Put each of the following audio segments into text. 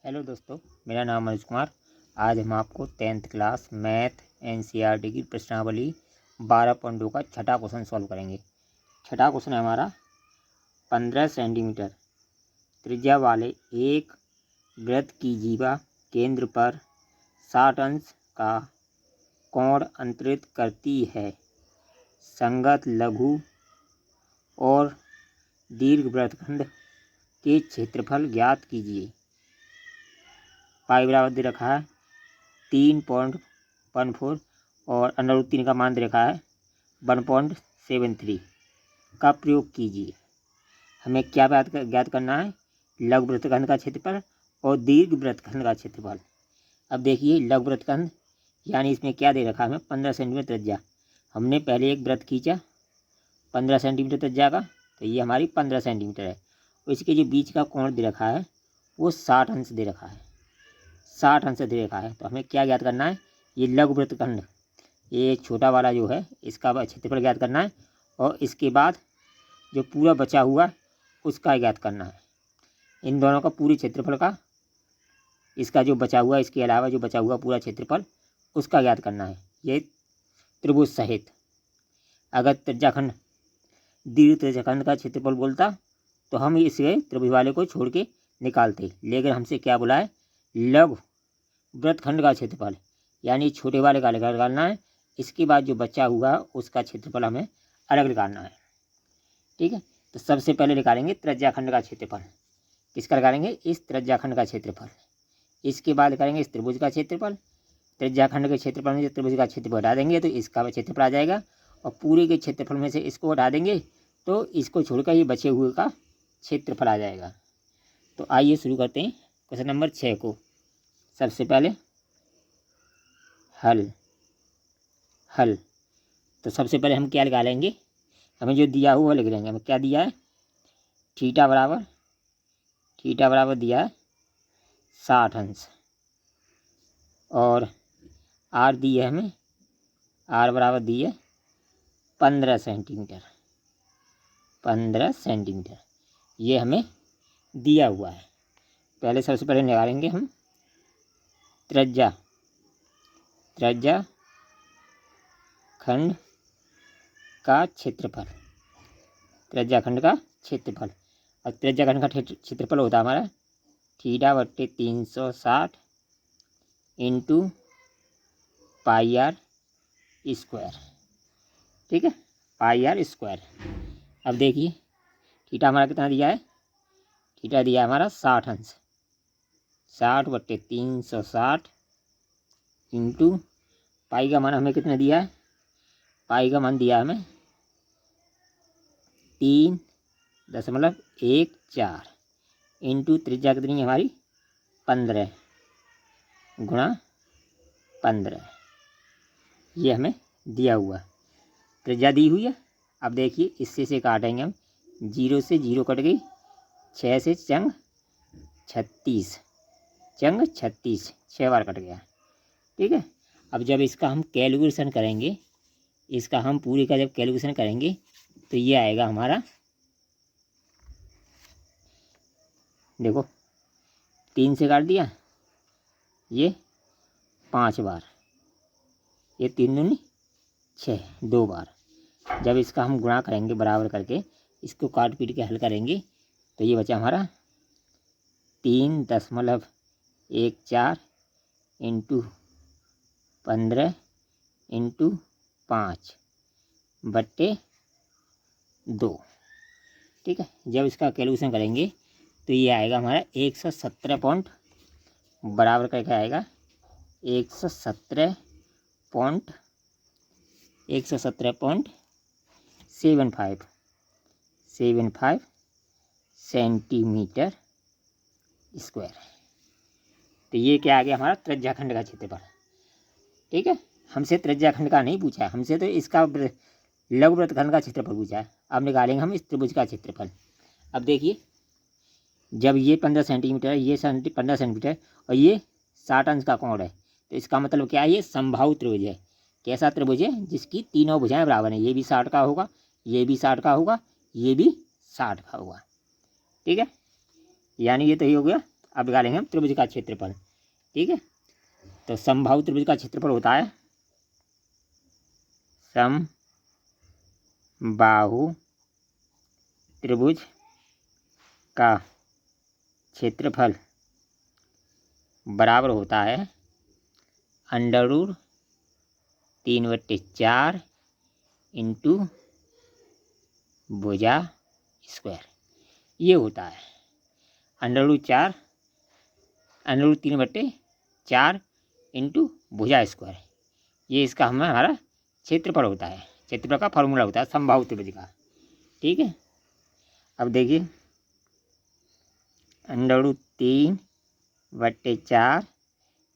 Hello दोस्तों, मेरा नाम मनोज कुमार। आज हम आपको 10th क्लास मैथ एनसीईआरटी की प्रश्नावली 12.2 का छठा क्वेश्चन सॉल्व करेंगे। छठा क्वेश्चन है हमारा 15 सेंटीमीटर त्रिज्या वाले एक वृत्त की जीवा केंद्र पर 60 अंश का कोण अंतरित करती है। संगत लघु और दीर्घ वृत्तखंड के क्षेत्रफल ज्ञात कीजिए। पाई बराबर दे रखा है 3.14 और √3 का मान दे रखा है 1.73 का प्रयोग कीजिए। हमें क्या ज्ञात करना है? लघु वृत्तखंड का क्षेत्रफल और दीर्घ वृत्तखंड का क्षेत्रफल। अब देखिए, लघु वृत्तखंड यानी इसमें क्या दे रखा है? हमें 15 सेंटीमीटर त्रिज्या। हमने पहले एक वृत्त खींचा 15 सेंटीमीटर त्रिज्या का, तो ये हमारी 15 सेंटीमीटर है। और इसके जो बीच का कोण दे रखा है वो 60 अंश दे रखा है। 60 अंश दे रखा है, तो हमें क्या ज्ञात करना है? ये लघु वृत्तखंड, ये छोटा वाला जो है इसका क्षेत्रफल ज्ञात करना है और इसके बाद जो पूरा बचा हुआ उसका ज्ञात करना है। इन दोनों का पूरे क्षेत्रफल का, इसका जो बचा हुआ, इसके अलावा जो बचा हुआ पूरा क्षेत्रफल उसका ज्ञात करना है। ये त्रिभुज सहित। अगर त्रिज्याखंड दीर्घ त्रिज्याखंड का क्षेत्रफल बोलता तो हम इसे त्रिभुज वाले को छोड़ के निकालते, लेकिन हमसे क्या बोला है? लघु वृत्तखंड का क्षेत्रफल, यानी छोटे वाले का निकालना है। इसके बाद जो बचा हुआ उसका क्षेत्रफल हमें अलग निकालना है। ठीक है, तो सबसे पहले निकालेंगे त्रिज्याखंड का क्षेत्रफल। किसका निकालेंगे? इस त्रिज्याखंड का क्षेत्रफल। इसके बाद निकालेंगे इस त्रिभुज का क्षेत्रफल। त्रिज्याखंड के क्षेत्रफल में से त्रिभुज का क्षेत्रफल हटा देंगे तो इसका क्षेत्रफल आ जाएगा, और पूरे के क्षेत्रफल में से इसको हटा देंगे तो इसको छोड़कर ये बचे हुए का क्षेत्रफल आ जाएगा। तो आइए शुरू करते हैं क्वेश्चन नंबर 6 को। सबसे पहले हल। तो सबसे पहले हम क्या निकालेंगे? हमें जो दिया हुआ लिख लेंगे। हमें क्या दिया है? थीटा बराबर दिया है 60 अंश, और आर दी है हमें, आर बराबर दी है 15 सेंटीमीटर। 15 सेंटीमीटर ये हमें दिया हुआ है। पहले सबसे पहले निकालेंगे हम त्रिज्याखंड का क्षेत्रफल। त्रिज्याखंड का क्षेत्रफल, और त्रिज्याखंड का क्षेत्रफल होता है हमारा θ/360 इंटू पाई आर स्क्वायर। ठीक है, पाई आर स्क्वायर। अब देखिए थीटा हमारा कितना दिया है? थीटा दिया है हमारा 60 अंश। 60/360 इंटू पाई का मान हमें कितना दिया है? पाई का मान दिया है हमें 3.14 इंटू त्रिज्या कितनी है हमारी? 15 गुणा 15। ये हमें दिया हुआ त्रिज्या दी हुई है। अब देखिए इससे से काटेंगे हम, 0 से 0 कट गई, 6 से चंग 36, 6 बार कट गया। ठीक है, अब जब इसका हम कैलकुलेशन करेंगे, इसका हम पूरे का जब कैलकुलेशन करेंगे तो ये आएगा हमारा, देखो 3 से काट दिया, ये 5 बार, ये 3 दूनी 6, 2 बार। जब इसका हम गुणा करेंगे बराबर करके, इसको काट पीट के हल करेंगे तो ये बचा हमारा 3.14 इंटू 15 इंटू 5/2। ठीक है, जब इसका कैलकुलेशन करेंगे तो ये आएगा हमारा 117 पॉइंट बराबर करके आएगा 117.75 सेंटीमीटर स्क्वायर। तो ये क्या आ गया? हमारा त्रिज्याखंड का क्षेत्रफल। ठीक है, हमसे त्रिज्याखंड का नहीं पूछा है, हमसे तो इसका लघु वृत्तखंड का क्षेत्रफल पूछा है। अब निकालेंगे हम इस त्रिभुज का क्षेत्रफल। अब देखिए, जब ये 15 सेंटीमीटर है, ये 15 सेंटीमीटर और ये 60 अंश का कोण है, तो इसका मतलब क्या है? ये समबाहु त्रिभुज है। कैसा त्रिभुज है? जिसकी तीनों भुजाएं बराबर हैं। ये भी 60 का होगा, ये भी 60 का होगा, ये भी 60 का होगा। ठीक है, यानी ये तो ही हो गया अब निकालेंगे हम त्रिभुज का क्षेत्रफल। ठीक है, तो समबाहु त्रिभुज का क्षेत्रफल होता है समबाहु त्रिभुज का क्षेत्रफल बराबर होता है √3/4 इंटू भुजा स्क्वायर। ये होता है √3/4 इंटू भुजा स्क्वायर। ये इसका हमारा क्षेत्रफल होता है, क्षेत्रफल का फॉर्मूला होता है समबाहु त्रिभुज का। ठीक है, अब देखिए √3/4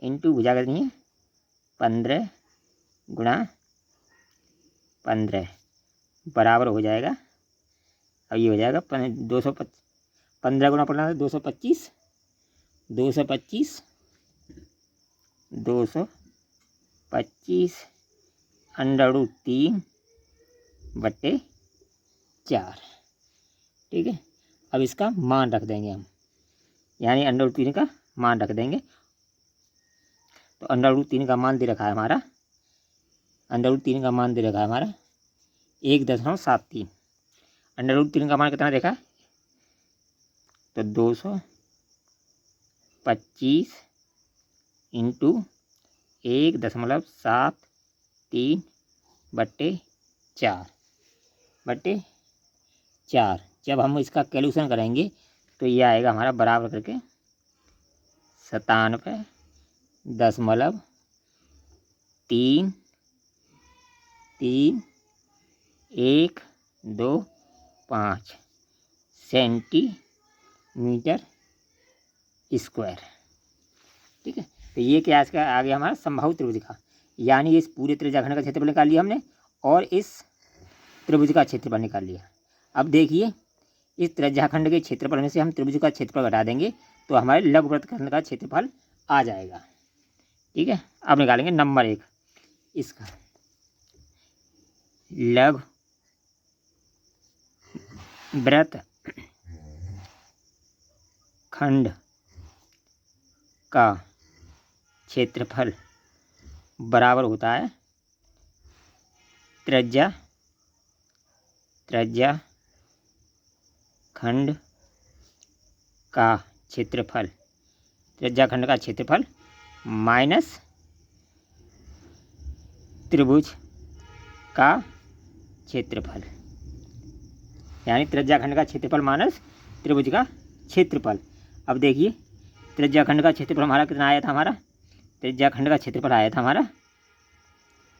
इंटू भुजा कितनी है 15 गुणा 15 बराबर हो जाएगा। अब ये हो जाएगा 15 गुणा 15 225 225 √3/4। ठीक है, अब इसका मान रख देंगे हम, यानी √3 का मान रख देंगे। तो √3 का मान दे रखा है हमारा, √3 का मान दे रखा है हमारा 1.73। √3 का मान कितना देखा है, तो 225 इंटू 1.73/4। जब हम इसका कैलकुलेशन करेंगे तो ये आएगा हमारा बराबर करके 97.33125 सेंटीमीटर स्क्वायर। ठीक है, तो ये क्या इसका आ गया हमारा समबाहु त्रिभुज का, यानी इस पूरे त्रिज्याखंड का क्षेत्रफल निकाल लिया हमने और इस त्रिभुज का क्षेत्रफल निकाल लिया। अब देखिए इस त्रिज्याखंड के क्षेत्रफल में से हम त्रिभुज का क्षेत्रफल घटा देंगे तो हमारे लघुवृत्तखंड का क्षेत्रफल आ जाएगा। ठीक है, अब निकालेंगे नंबर 1 इसका लघुवृत्तखंड का क्षेत्रफल बराबर होता है त्रिज्याखंड का क्षेत्रफल माइनस त्रिभुज का क्षेत्रफल, यानी त्रिज्याखंड का क्षेत्रफल माइनस त्रिभुज का क्षेत्रफल। अब देखिए त्रिज्याखंड का क्षेत्रफल हमारा कितना आया था, हमारा त्रिज्याखंड का क्षेत्रफल आया था हमारा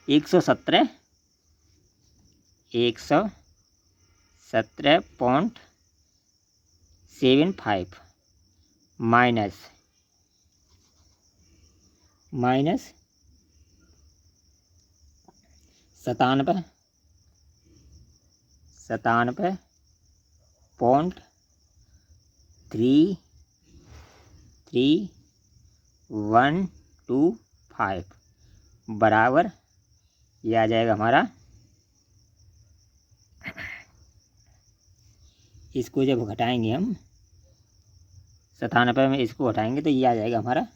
117.75 माइनस 97.33125 बराबर ये आ जाएगा हमारा, इसको जब घटाएंगे हम 97 में इसको घटाएंगे तो ये आ जाएगा हमारा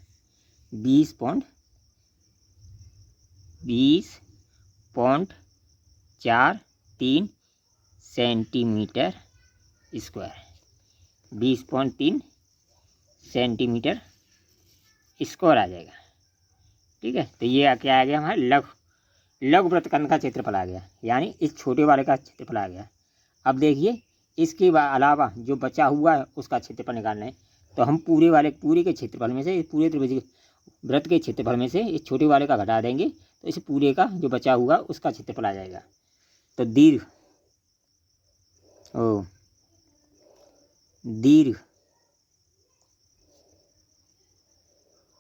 20.43 सेंटीमीटर स्क्वायर, 20.3 सेंटीमीटर स्क्वायर आ जाएगा। ठीक है, तो ये क्या आ गया हमारा लघुवृत्तखंड का क्षेत्रफल आ गया, यानी इस छोटे वाले का क्षेत्रफल आ गया। अब देखिए इसके अलावा जो बचा हुआ है उसका क्षेत्रफल निकालना है, तो हम पूरे के क्षेत्रफल में से, पूरे त्रिभुज वृत्त के क्षेत्रफल में से इस छोटे वाले का घटा देंगे तो इस पूरे का जो बचा हुआ उसका क्षेत्रफल आ जाएगा। तो दीर्घ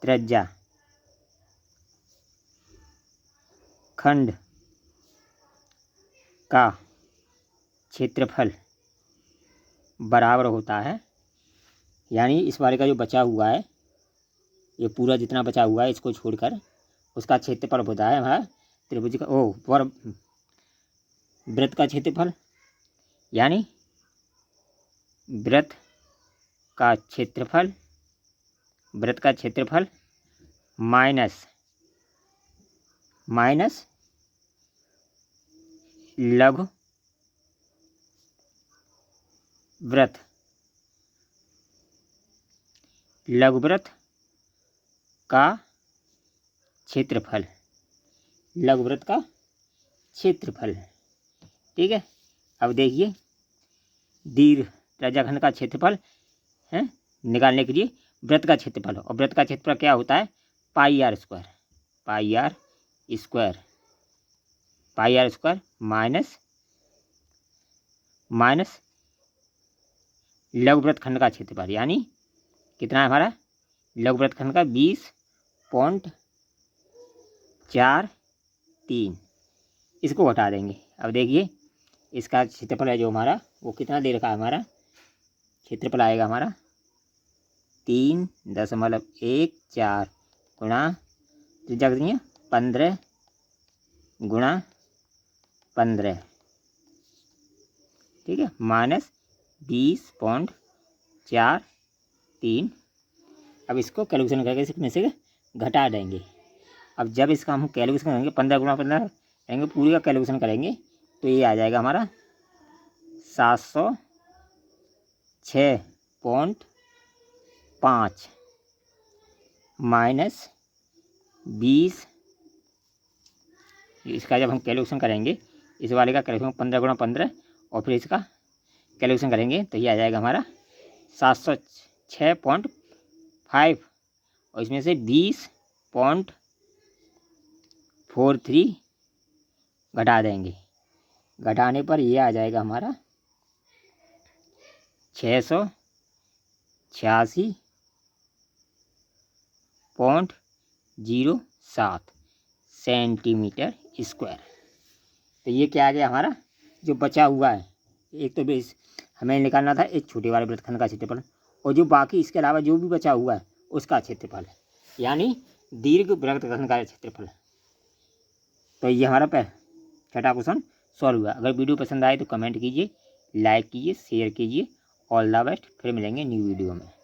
त्रिज्याखंड का क्षेत्रफल बराबर होता है, यानी इस वाले का जो बचा हुआ है, ये पूरा जितना बचा हुआ है इसको छोड़कर उसका क्षेत्रफल होता है हमारा त्रिभुज का वृत्त का क्षेत्रफल, यानी वृत्त का क्षेत्रफल वृत्त का क्षेत्रफल माइनस लघु वृत्त का क्षेत्रफल, लघुवृत्त का क्षेत्रफल। ठीक है। अब देखिए दीर्घ त्रिज्याखंड का क्षेत्रफल है निकालने के लिए वृत्त का क्षेत्रफल, और वृत्त का क्षेत्रफल क्या होता है, पाई आर स्क्वायर माइनस लघुवृत्त खंड का क्षेत्रफल, यानी कितना है हमारा लघुवृत्त खंड का 20.43। इसको हटा देंगे। अब देखिए इसका क्षेत्रफल है जो हमारा, वो कितना दे रखा है, हमारा क्षेत्रफल आएगा हमारा 3.14 गुणा त्रिज्या कितनी है 15 गुणा 15, ठीक है, माइनस 20.43। अब इसको कैलकुलेशन करके इसमें से घटा देंगे। अब जब इसका हम कैलकुलेशन करेंगे 15 गुणा 15 करेंगे, पूरी का कैलकुलेशन करेंगे तो ये आ जाएगा हमारा 706.5 माइनस 20। इसका जब हम कैलकुलेशन करेंगे, इस वाले का कैलकुलेशन 15 गुणा 15 और फिर इसका कैलकुलेशन करेंगे तो ये आ जाएगा हमारा 706.5 और इसमें से 20.43 घटा देंगे। घटाने पर ये आ जाएगा हमारा 686.07 सेंटीमीटर स्क्वायर। तो ये क्या आ गया हमारा जो बचा हुआ है, एक तो बेस हमें निकालना था एक छोटे वाले वृत्तखंड का क्षेत्रफल, और जो बाकी इसके अलावा जो भी बचा हुआ है उसका क्षेत्रफल, यानी दीर्घ वृत्तखंड का क्षेत्रफल। तो ये हमारा छठा क्वेश्चन सॉल्व हुआ। अगर वीडियो पसंद आए तो कमेंट कीजिए, लाइक कीजिए, शेयर कीजिए। All the best. फिर मिलेंगे न्यू वीडियो में।